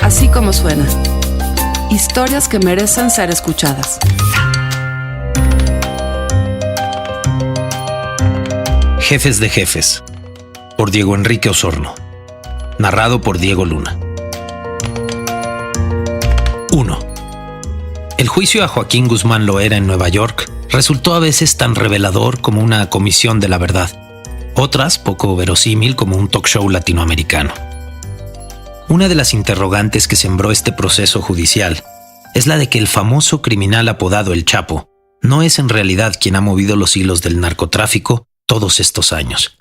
Así como suena. Historias que merecen ser escuchadas. Jefes de Jefes, por Diego Enrique Osorno. Narrado por Diego Luna. 1. El juicio a Joaquín Guzmán Loera en Nueva York resultó a veces tan revelador como una comisión de la verdad, otras poco verosímil como un talk show latinoamericano. Una de las interrogantes que sembró este proceso judicial es la de que el famoso criminal apodado El Chapo no es en realidad quien ha movido los hilos del narcotráfico todos estos años,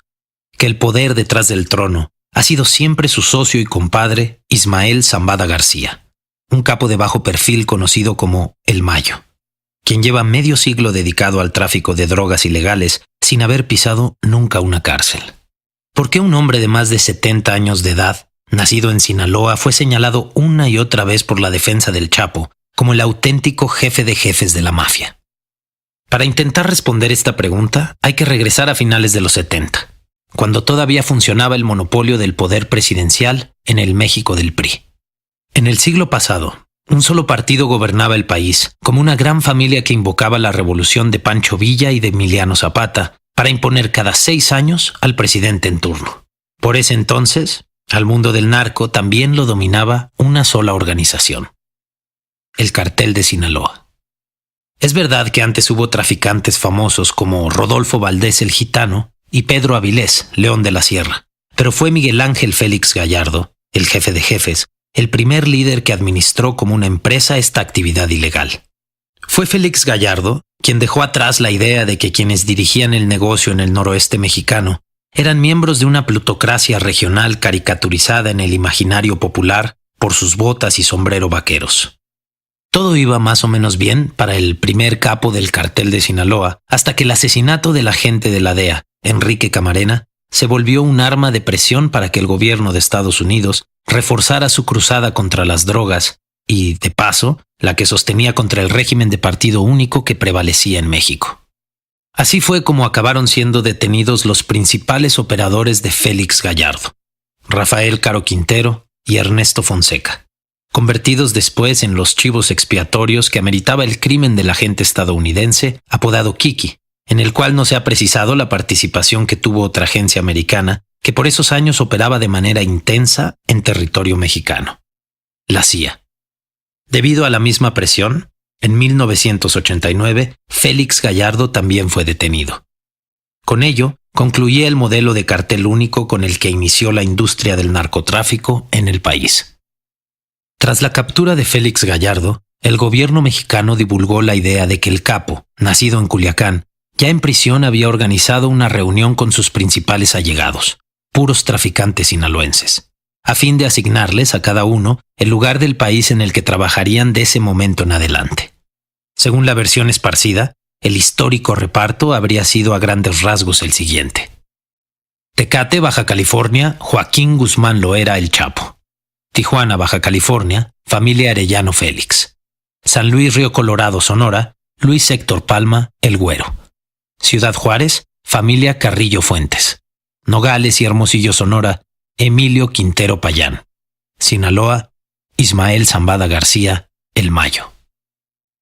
que el poder detrás del trono ha sido siempre su socio y compadre Ismael Zambada García, un capo de bajo perfil conocido como El Mayo, quien lleva medio siglo dedicado al tráfico de drogas ilegales sin haber pisado nunca una cárcel. ¿Por qué un hombre de más de 70 años de edad, nacido en Sinaloa, fue señalado una y otra vez por la defensa del Chapo como el auténtico jefe de jefes de la mafia? Para intentar responder esta pregunta, hay que regresar a finales de los 70, cuando todavía funcionaba el monopolio del poder presidencial en el México del PRI. En el siglo pasado, un solo partido gobernaba el país, como una gran familia que invocaba la revolución de Pancho Villa y de Emiliano Zapata para imponer cada 6 años al presidente en turno. Por ese entonces, al mundo del narco también lo dominaba una sola organización: el Cartel de Sinaloa. Es verdad que antes hubo traficantes famosos como Rodolfo Valdés el Gitano y Pedro Avilés, León de la Sierra, pero fue Miguel Ángel Félix Gallardo, el jefe de jefes, el primer líder que administró como una empresa esta actividad ilegal. Fue Félix Gallardo quien dejó atrás la idea de que quienes dirigían el negocio en el noroeste mexicano eran miembros de una plutocracia regional caricaturizada en el imaginario popular por sus botas y sombrero vaqueros. Todo iba más o menos bien para el primer capo del Cartel de Sinaloa, hasta que el asesinato del agente de la DEA, Enrique Camarena, se volvió un arma de presión para que el gobierno de Estados Unidos reforzara su cruzada contra las drogas y, de paso, la que sostenía contra el régimen de partido único que prevalecía en México. Así fue como acabaron siendo detenidos los principales operadores de Félix Gallardo, Rafael Caro Quintero y Ernesto Fonseca, convertidos después en los chivos expiatorios que ameritaba el crimen del agente estadounidense apodado Kiki, en el cual no se ha precisado la participación que tuvo otra agencia americana que por esos años operaba de manera intensa en territorio mexicano: la CIA. Debido a la misma presión, en 1989, Félix Gallardo también fue detenido. Con ello, concluía el modelo de cartel único con el que inició la industria del narcotráfico en el país. Tras la captura de Félix Gallardo, el gobierno mexicano divulgó la idea de que el capo, nacido en Culiacán, ya en prisión había organizado una reunión con sus principales allegados, puros traficantes sinaloenses, a fin de asignarles a cada uno el lugar del país en el que trabajarían de ese momento en adelante. Según la versión esparcida, el histórico reparto habría sido a grandes rasgos el siguiente: Tecate, Baja California, Joaquín Guzmán Loera, El Chapo. Tijuana, Baja California, familia Arellano Félix. San Luis Río Colorado, Sonora, Luis Héctor Palma, El Güero. Ciudad Juárez, familia Carrillo Fuentes. Nogales y Hermosillo, Sonora, Emilio Quintero Payán. Sinaloa, Ismael Zambada García, El Mayo.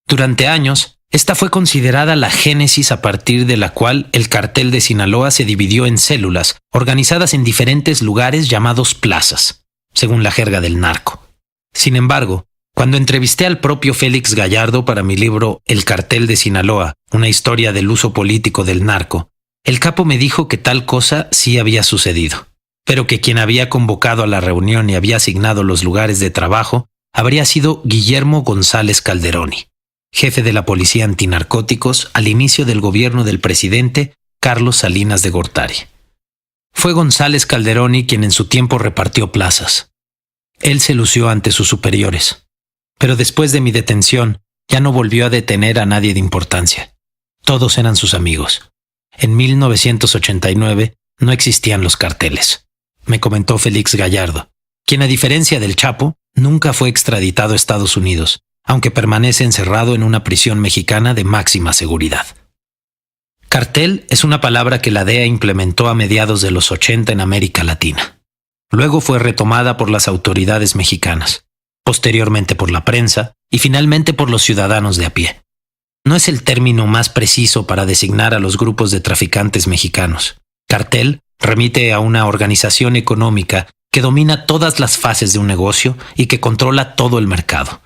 Durante años, esta fue considerada la génesis a partir de la cual el Cartel de Sinaloa se dividió en células organizadas en diferentes lugares llamados plazas, según la jerga del narco. Sin embargo, cuando entrevisté al propio Félix Gallardo para mi libro El Cartel de Sinaloa, una historia del uso político del narco, el capo me dijo que tal cosa sí había sucedido, pero que quien había convocado a la reunión y había asignado los lugares de trabajo habría sido Guillermo González Calderoni, jefe de la Policía Antinarcóticos al inicio del gobierno del presidente Carlos Salinas de Gortari. Fue González Calderoni quien en su tiempo repartió plazas. Él se lució ante sus superiores, pero después de mi detención ya no volvió a detener a nadie de importancia. Todos eran sus amigos. En 1989 no existían los carteles, me comentó Félix Gallardo, quien a diferencia del Chapo nunca fue extraditado a Estados Unidos, aunque permanece encerrado en una prisión mexicana de máxima seguridad. Cartel es una palabra que la DEA implementó a mediados de los 80 en América Latina. Luego fue retomada por las autoridades mexicanas. posteriormente por la prensa y finalmente por los ciudadanos de a pie. No es el término más preciso para designar a los grupos de traficantes mexicanos. Cartel remite a una organización económica que domina todas las fases de un negocio y que controla todo el mercado.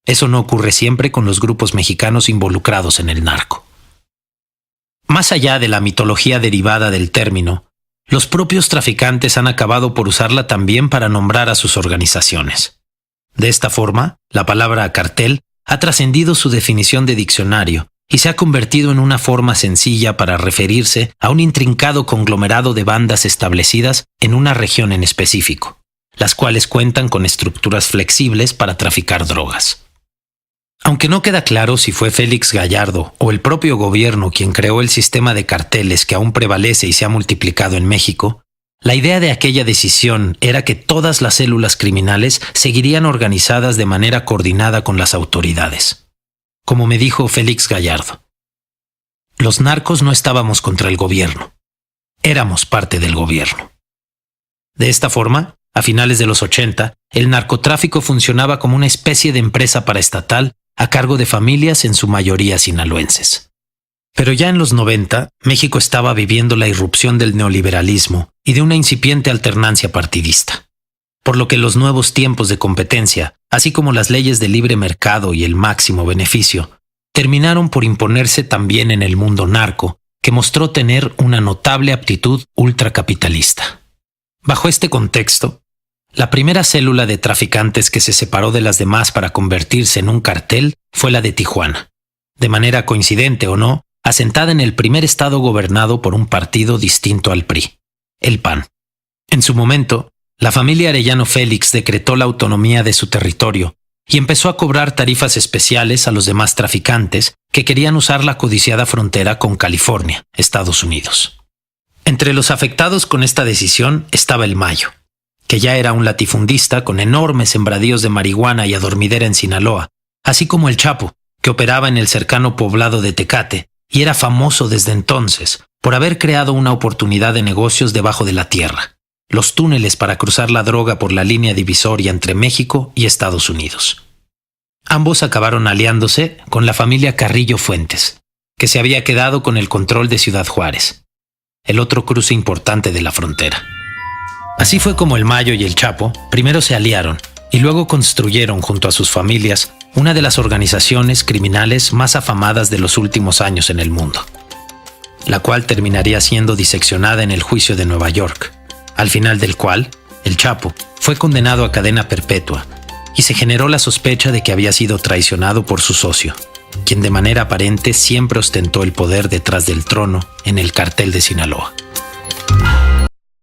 Eso no ocurre siempre con los grupos mexicanos involucrados en el narco. Más allá de la mitología derivada del término, los propios traficantes han acabado por usarla también para nombrar a sus organizaciones. De esta forma, la palabra cartel ha trascendido su definición de diccionario y se ha convertido en una forma sencilla para referirse a un intrincado conglomerado de bandas establecidas en una región en específico, las cuales cuentan con estructuras flexibles para traficar drogas. Aunque no queda claro si fue Félix Gallardo o el propio gobierno quien creó el sistema de carteles que aún prevalece y se ha multiplicado en México, la idea de aquella decisión era que todas las células criminales seguirían organizadas de manera coordinada con las autoridades. Como me dijo Félix Gallardo, los narcos no estábamos contra el gobierno, éramos parte del gobierno. De esta forma, a finales de los 80, el narcotráfico funcionaba como una especie de empresa paraestatal a cargo de familias en su mayoría sinaloenses. Pero ya en los 90, México estaba viviendo la irrupción del neoliberalismo y de una incipiente alternancia partidista, por lo que los nuevos tiempos de competencia, así como las leyes de libre mercado y el máximo beneficio, terminaron por imponerse también en el mundo narco, que mostró tener una notable aptitud ultracapitalista. Bajo este contexto, la primera célula de traficantes que se separó de las demás para convertirse en un cartel fue la de Tijuana, de manera coincidente o no, asentada en el primer estado gobernado por un partido distinto al PRI, el PAN. En su momento, la familia Arellano Félix decretó la autonomía de su territorio y empezó a cobrar tarifas especiales a los demás traficantes que querían usar la codiciada frontera con California, Estados Unidos. Entre los afectados con esta decisión estaba el Mayo, que ya era un latifundista con enormes sembradíos de marihuana y adormidera en Sinaloa, así como el Chapo, que operaba en el cercano poblado de Tecate y era famoso desde entonces por haber creado una oportunidad de negocios debajo de la tierra, los túneles para cruzar la droga por la línea divisoria entre México y Estados Unidos. Ambos acabaron aliándose con la familia Carrillo Fuentes, que se había quedado con el control de Ciudad Juárez, el otro cruce importante de la frontera. Así fue como el Mayo y el Chapo primero se aliaron y luego construyeron junto a sus familias una de las organizaciones criminales más afamadas de los últimos años en el mundo, la cual terminaría siendo diseccionada en el juicio de Nueva York, al final del cual el Chapo fue condenado a cadena perpetua y se generó la sospecha de que había sido traicionado por su socio, quien de manera aparente siempre ostentó el poder detrás del trono en el cartel de Sinaloa.